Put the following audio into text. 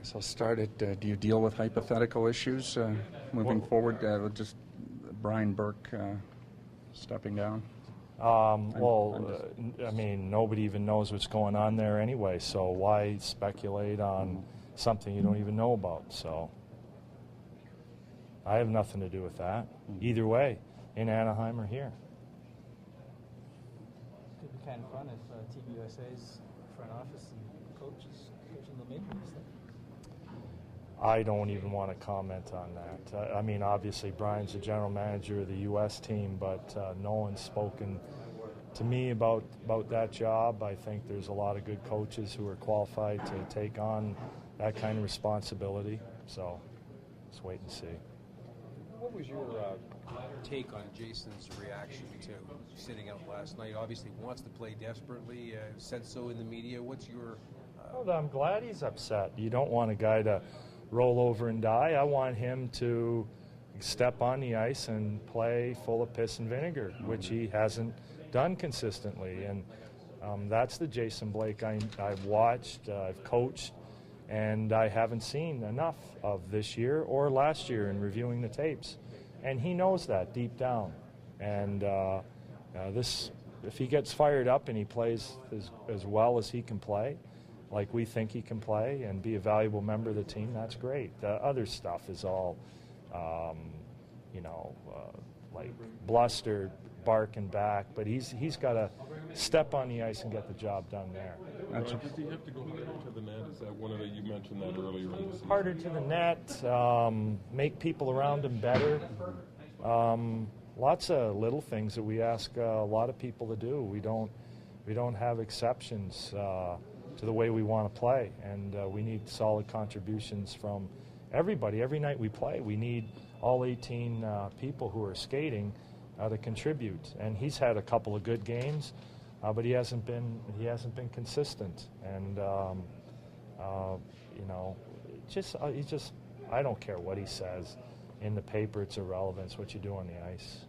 So start at, do you deal with hypothetical issues moving forward with just Brian Burke stepping down? I mean, nobody even knows what's going on there anyway, so why speculate on something you don't even know about? So I have nothing to do with that, either way, in Anaheim or here. Could be kind of fun if Team USA's front office and coaches coaching the major leagues. I don't even want to comment on that. I mean, obviously, Brian's the general manager of the U.S. team, but no one's spoken to me about that job. I think there's a lot of good coaches who are qualified to take on that kind of responsibility. So let's wait and see. What was your take on Jason's reaction to sitting out last night? Obviously wants to play desperately, said so in the media. What's your... Well, I'm glad he's upset. You don't want a guy to roll over and die. I want him to step on the ice and play full of piss and vinegar, which he hasn't done consistently. And that's the Jason Blake I've watched, I've coached, and I haven't seen enough of this year or last year in reviewing the tapes. And he knows that deep down. And if he gets fired up and he plays as well as he can play, like we think he can play, and be a valuable member of the team, that's great. The other stuff is all, like bluster, barking back, but he's got to step on the ice and get the job done there. Does he have to go harder to the net? Is that one of the, you mentioned that earlier in the season? Harder to the net, make people around him better. Lots of little things that we ask a lot of people to do. We don't have exceptions to the way we want to play, and we need solid contributions from everybody. Every night we play, we need all 18 people who are skating to contribute. And he's had a couple of good games, but he hasn't been consistent. And I don't care what he says in the paper; it's irrelevant. It's what you do on the ice.